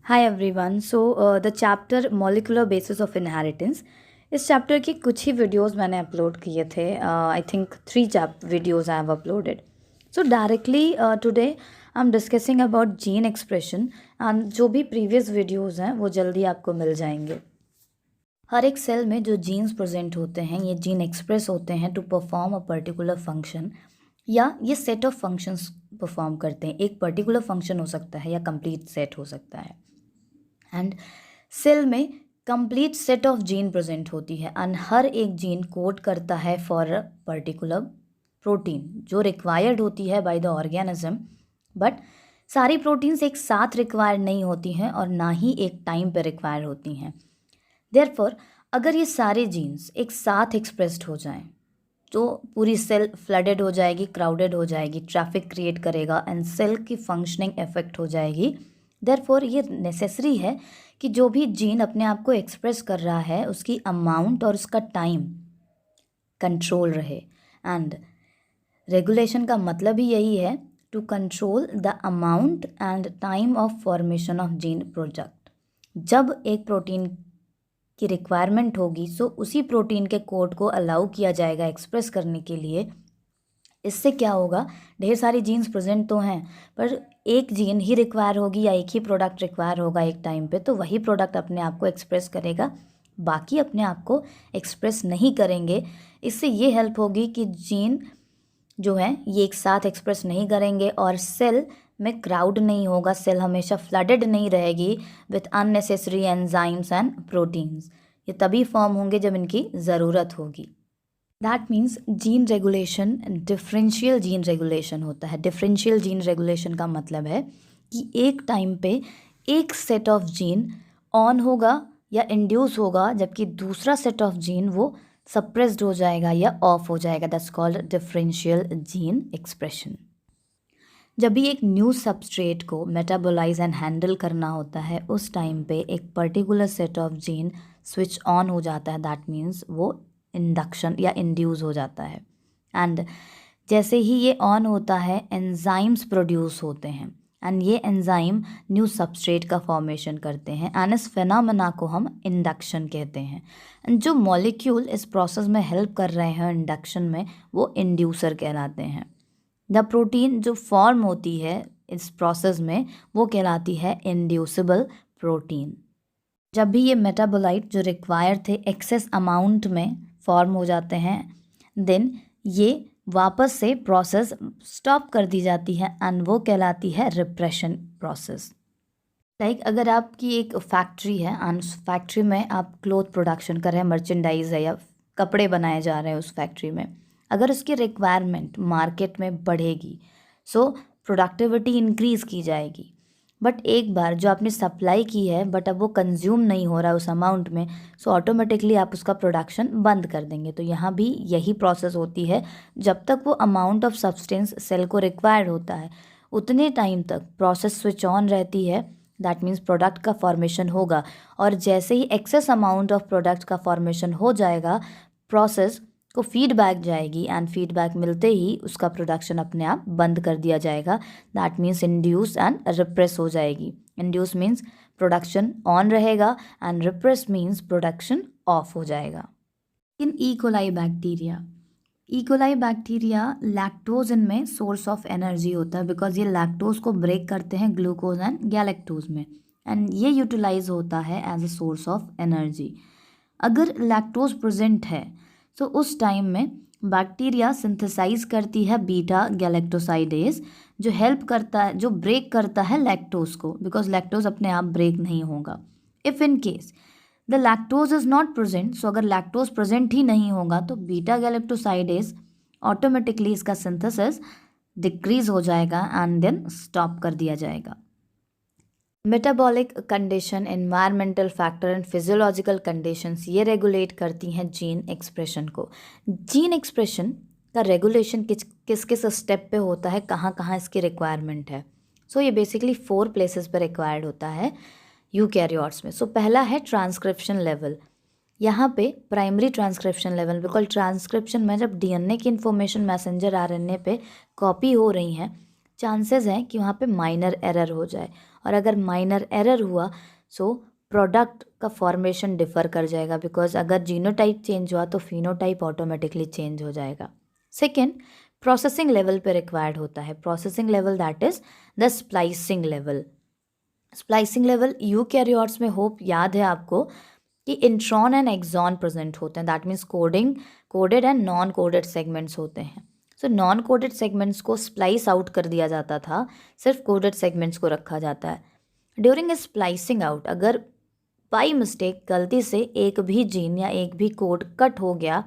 Hi everyone. The chapter molecular basis of inheritance, इस chapter की कुछ ही वीडियोस मैंने अपलोड किए थे। I think 3 videos I have uploaded. So directly today I am discussing about gene expression and जो भी previous videos हैं वो जल्दी आपको मिल जाएंगे। हर एक सेल में जो जीन्स प्रेजेंट होते हैं ये जीन एक्सप्रेस होते हैं to perform a particular function, या ये सेट ऑफ फंक्शंस परफॉर्म करते हैं। एक पर्टिकुलर फंक्शन हो सकता है या कंप्लीट सेट हो सकता है। एंड सेल में complete set of gene present होती है एंड हर एक जीन कोड करता है फॉर अ पर्टिकुलर प्रोटीन जो रिक्वायर्ड होती है बाय द ऑर्गेनिज्म। बट सारी प्रोटीन्स एक साथ रिक्वायर नहीं होती हैं और ना ही एक टाइम पे रिक्वायर होती हैं। देयरफॉर अगर ये सारे जीन्स एक साथ एक्सप्रेस्ड हो जाएं तो पूरी सेल फ्लडेड हो जाएगी, क्राउडेड हो जाएगी, ट्रैफिक क्रिएट करेगा एंड सेल की फंक्शनिंग इफेक्ट हो जाएगी। देयरफॉर ये नेसेसरी है कि जो भी जीन अपने आप को एक्सप्रेस कर रहा है उसकी अमाउंट और उसका टाइम कंट्रोल रहे। एंड रेगुलेशन का मतलब ही यही है, to control the amount and time of formation of gene product. जब एक प्रोटीन की रिक्वायरमेंट होगी सो उसी प्रोटीन के कोड को अलाउ किया जाएगा एक्सप्रेस करने के लिए। इससे क्या होगा, ढेर सारी जीन्स प्रेजेंट तो हैं पर एक जीन ही रिक्वायर होगी या एक ही प्रोडक्ट रिक्वायर होगा एक टाइम पे, तो वही प्रोडक्ट अपने आप को एक्सप्रेस करेगा, बाकी अपने आप को एक्सप्रेस नहीं करेंगे। इससे ये हेल्प होगी कि जीन जो है ये एक साथ एक्सप्रेस नहीं करेंगे और सेल में क्राउड नहीं होगा, सेल हमेशा फ्लडेड नहीं रहेगी with unnecessary enzymes and proteins. ये तभी फॉर्म होंगे जब इनकी ज़रूरत होगी। That means gene regulation differential gene regulation होता है। डिफरेंशियल जीन रेगुलेशन का मतलब है कि एक टाइम पे एक सेट ऑफ जीन ऑन होगा या इंड्यूस होगा जबकि दूसरा सेट ऑफ जीन वो सप्रेस्ड हो जाएगा या ऑफ हो जाएगा। That's called differential gene expression. जब भी एक न्यू सबस्ट्रेट को मेटाबोलाइज एंड हैंडल करना होता है उस टाइम पे एक particular set of gene switch on हो जाता है। दैट मीन्स वो इंडक्शन या इंड्यूस हो जाता है। एंड जैसे ही ये ऑन होता है एंजाइम्स प्रोड्यूस होते हैं एंड ये एंजाइम न्यू सबस्ट्रेट का फॉर्मेशन करते हैं एंड इस फिनोमेना को हम इंडक्शन कहते हैं। एंड जो मॉलिक्यूल इस प्रोसेस में हेल्प कर रहे हैं इंडक्शन में वो इंड्यूसर कहलाते हैं। द प्रोटीन जो फॉर्म होती है इस प्रोसेस में वो कहलाती है इंड्यूसिबल प्रोटीन। जब भी ये मेटाबोलाइट जो रिक्वायर थे एक्सेस अमाउंट में फॉर्म हो जाते हैं देन ये वापस से प्रोसेस स्टॉप कर दी जाती है एंड वो कहलाती है रिप्रेशन प्रोसेस। लाइक अगर आपकी एक फैक्ट्री है एंड उस फैक्ट्री में आप क्लोथ प्रोडक्शन कर रहे हैं, मर्चेंडाइज है या कपड़े बनाए जा रहे हैं उस फैक्ट्री में, अगर उसकी रिक्वायरमेंट मार्केट में बढ़ेगी सो प्रोडक्टिविटी इंक्रीज़ की जाएगी। बट एक बार जो आपने सप्लाई की है बट अब वो कंज्यूम नहीं हो रहा है उस अमाउंट में, सो ऑटोमेटिकली आप उसका प्रोडक्शन बंद कर देंगे। तो यहाँ भी यही प्रोसेस होती है, जब तक वो अमाउंट ऑफ सब्सटेंस सेल को रिक्वायर्ड होता है उतने टाइम तक प्रोसेस स्विच ऑन रहती है। दैट मीन्स प्रोडक्ट का फॉर्मेशन होगा और जैसे ही एक्सेस अमाउंट ऑफ प्रोडक्ट का फॉर्मेशन हो जाएगा प्रोसेस को फीडबैक जाएगी एंड फीडबैक मिलते ही उसका प्रोडक्शन अपने आप बंद कर दिया जाएगा। That means induce and repress हो जाएगी। इंड्यूस मीन्स प्रोडक्शन ऑन रहेगा and repress means production off हो जाएगा। इन ईकोलाई बैक्टीरिया लैक्टोज इनमें सोर्स ऑफ एनर्जी होता है बिकॉज ये लैक्टोज को ब्रेक करते हैं ग्लूकोज एंड गैलेक्टोज में एंड ये यूटिलाइज होता है as a source of energy. अगर लैक्टोज प्रेजेंट है तो उस टाइम में बैक्टीरिया सिंथेसाइज करती है बीटा गैलेक्टोसाइडेज जो हेल्प करता है, जो ब्रेक करता है लैक्टोज को, बिकॉज लैक्टोज अपने आप ब्रेक नहीं होगा। If in case the lactose is not present, so अगर लैक्टोज प्रेजेंट ही नहीं होगा तो बीटा गैलेक्टोसाइडेज ऑटोमेटिकली इसका सिंथेसिस डिक्रीज हो जाएगा एंड देन स्टॉप कर दिया जाएगा। Metabolic condition, environmental factor and physiological conditions ये रेगुलेट करती हैं जीन एक्सप्रेशन को। जीन एक्सप्रेशन का रेगुलेशन किस किस स्टेप पे होता है, कहाँ कहाँ इसकी रिक्वायरमेंट है। सो ये बेसिकली 4 प्लेसेस पे रिक्वायर्ड होता है यूकैरियोट्स में। सो पहला है ट्रांसक्रिप्शन लेवल। यहाँ पे primary transcription level, because transcription में जब डीएनए की इन्फॉर्मेशन मैसेंजर आरएनए पे कॉपी हो रही हैं चांसेस हैं कि वहाँ पे माइनर एरर हो जाए और अगर माइनर एरर हुआ सो प्रोडक्ट का फॉर्मेशन डिफ़र कर जाएगा, बिकॉज अगर जीनोटाइप चेंज हुआ तो फिनोटाइप ऑटोमेटिकली चेंज हो जाएगा। सेकेंड, प्रोसेसिंग लेवल पे रिक्वायर्ड होता है। Processing level that is the splicing level. Splicing level eukaryotes में होप याद है आपको कि इंट्रॉन एंड एक्सॉन प्रेजेंट होते हैं, that means coded and non coded segments होते हैं। सो नॉन कोडेड सेगमेंट्स को स्प्लाइस आउट कर दिया जाता था, सिर्फ कोडेड सेगमेंट्स को रखा जाता है। ड्यूरिंग ए स्प्लाइसिंग आउट अगर बाई मिस्टेक गलती से एक भी जीन या एक भी कोड कट हो गया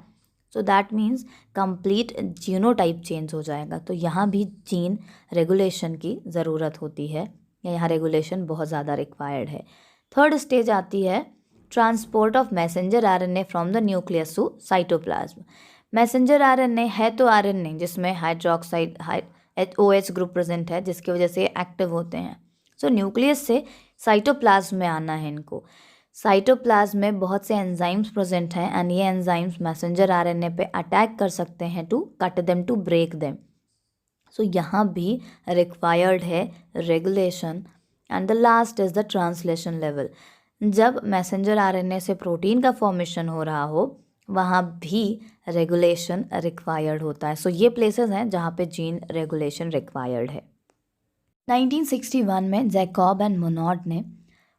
so that means complete genotype change हो जाएगा। तो यहाँ भी जीन रेगुलेशन की ज़रूरत होती है, या यहाँ रेगुलेशन बहुत ज़्यादा रिक्वायर्ड है। थर्ड स्टेज आती है transport of messenger RNA from the nucleus to cytoplasm. Messenger RNA है तो आरएनए जिसमें हाइड्रोक्साइड OH ग्रुप प्रेजेंट है, जिसकी वजह से एक्टिव होते हैं। सो न्यूक्लियस से साइटोप्लाज्म में आना है इनको। साइटोप्लाज्म में बहुत से एंजाइम्स प्रेजेंट हैं एंड ये एंजाइम्स मैसेंजर आरएनए पे अटैक कर सकते हैं to cut them, to break them. So यहाँ भी रिक्वायर्ड है regulation. And the last is the translation level. जब मैसेंजर आरएनए से प्रोटीन का फॉर्मेशन हो रहा हो वहाँ भी रेगुलेशन रिक्वायर्ड होता है। सो ये प्लेसेस हैं जहाँ पे जीन रेगुलेशन रिक्वायर्ड है। 1961 में जैकब एंड मोनॉड ने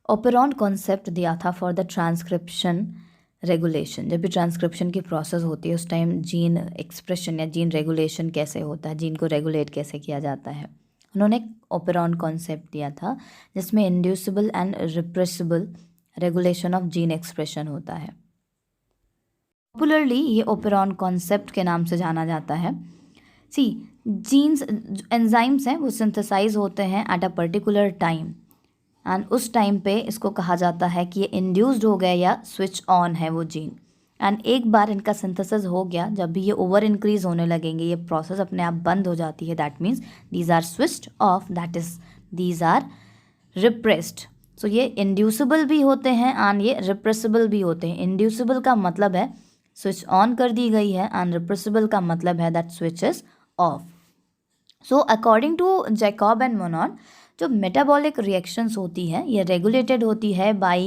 ओपेरॉन कॉन्सेप्ट दिया था फॉर द ट्रांसक्रिप्शन रेगुलेशन। जब भी ट्रांसक्रिप्शन की प्रोसेस होती है उस टाइम जीन एक्सप्रेशन या जीन रेगुलेशन कैसे होता है, जीन को रेगुलेट कैसे किया जाता है, उन्होंने ओपेरॉन कॉन्सेप्ट दिया था जिसमें inducible and repressible regulation of gene expression होता है। पॉपुलरली ये ओपेरॉन कॉन्सेप्ट के नाम से जाना जाता है। जीन्स एंजाइम्स हैं वो सिंथेसाइज होते हैं at a particular time and उस टाइम पे इसको कहा जाता है कि ये इंड्यूस्ड हो गया या स्विच ऑन है वो जीन। एंड एक बार इनका सिंथेसिस हो गया, जब भी ये ओवर इंक्रीज होने लगेंगे, ये प्रोसेस अपने आप बंद हो जाती है, that means these are switched off, that is these are repressed. So ये इंड्यूसिबल भी होते हैं एंड ये रिप्रेसिबल भी होते हैं। इंड्यूसिबल का मतलब है स्विच ऑन कर दी गई है एंड रिप्रेसिबल का मतलब है that switch is off. So according to Jacob and Monod जो मेटाबॉलिक रिएक्शंस होती है ये रेगुलेटेड होती है by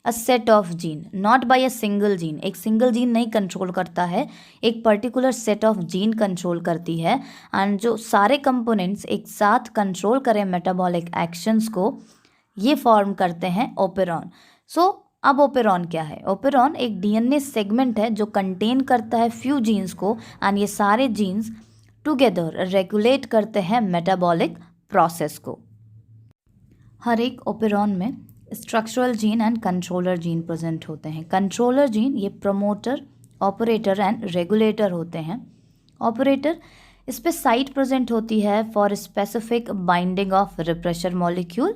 a set of gene, not by a single gene. एक सिंगल जीन नहीं कंट्रोल करता है, एक particular set of gene control करती है एंड जो सारे कंपोनेंट्स एक साथ कंट्रोल करें मेटाबॉलिक एक्शंस को, ये फॉर्म करते हैं ओपेरॉन। सो अब ओपेरॉन क्या है? ओपेरॉन एक डीएनए सेगमेंट है जो कंटेन करता है फ्यू जीन्स को एंड ये सारे जीन्स टुगेदर रेगुलेट करते हैं मेटाबॉलिक प्रोसेस को। हर एक ओपेरॉन में structural gene and controller gene present होते हैं। कंट्रोलर जीन ये प्रमोटर, ऑपरेटर एंड रेगुलेटर होते हैं। ऑपरेटर इस पे साइट प्रेजेंट होती है for specific binding of repressor molecule.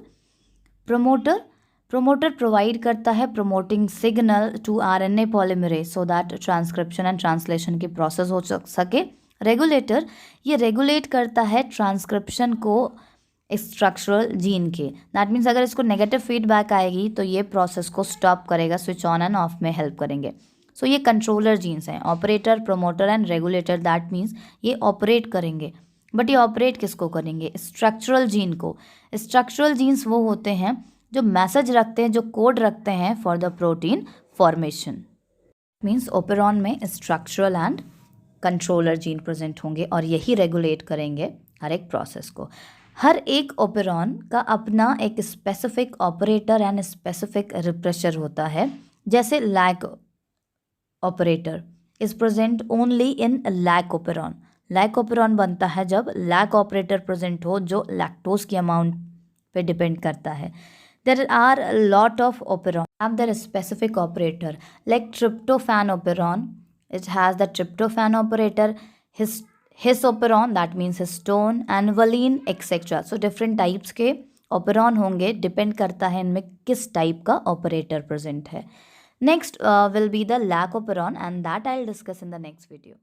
Promoter provide करता है promoting signal to RNA polymerase so that transcription and translation की प्रोसेस हो सके। रेगुलेटर ये रेगुलेट करता है ट्रांसक्रिप्शन को स्ट्रक्चरल जीन के, दैट मीन्स अगर इसको नेगेटिव फीडबैक आएगी तो ये प्रोसेस को स्टॉप करेगा, स्विच ऑन एंड ऑफ में हेल्प करेंगे। सो ये कंट्रोलर जीन्स हैं, operator, promoter and regulator. That means ये ऑपरेट करेंगे, बट ये ऑपरेट किसको करेंगे? स्ट्रक्चरल जीन को। स्ट्रक्चरल जीन्स वो होते हैं जो मैसेज रखते हैं, जो कोड रखते हैं for the protein formation. Means operon में structural and controller gene present होंगे और यही रेगुलेट करेंगे हर एक प्रोसेस को। हर एक ओपेरॉन का अपना एक specific operator and specific repressor होता है। जैसे lac operator is present only in lac operon. Lac operon बनता है जब लैक ऑपरेटर प्रेजेंट हो जो लैक्टोज की अमाउंट पे डिपेंड करता है। There are a lot of operon have their specific operator, like tryptophan operon. It has the tryptophan operator, his operon, that means histone and valine etc. So different types के operon होंगे, depend करता है इनमें किस type का operator present है. Next will be the lac operon and that I'll discuss in the next video.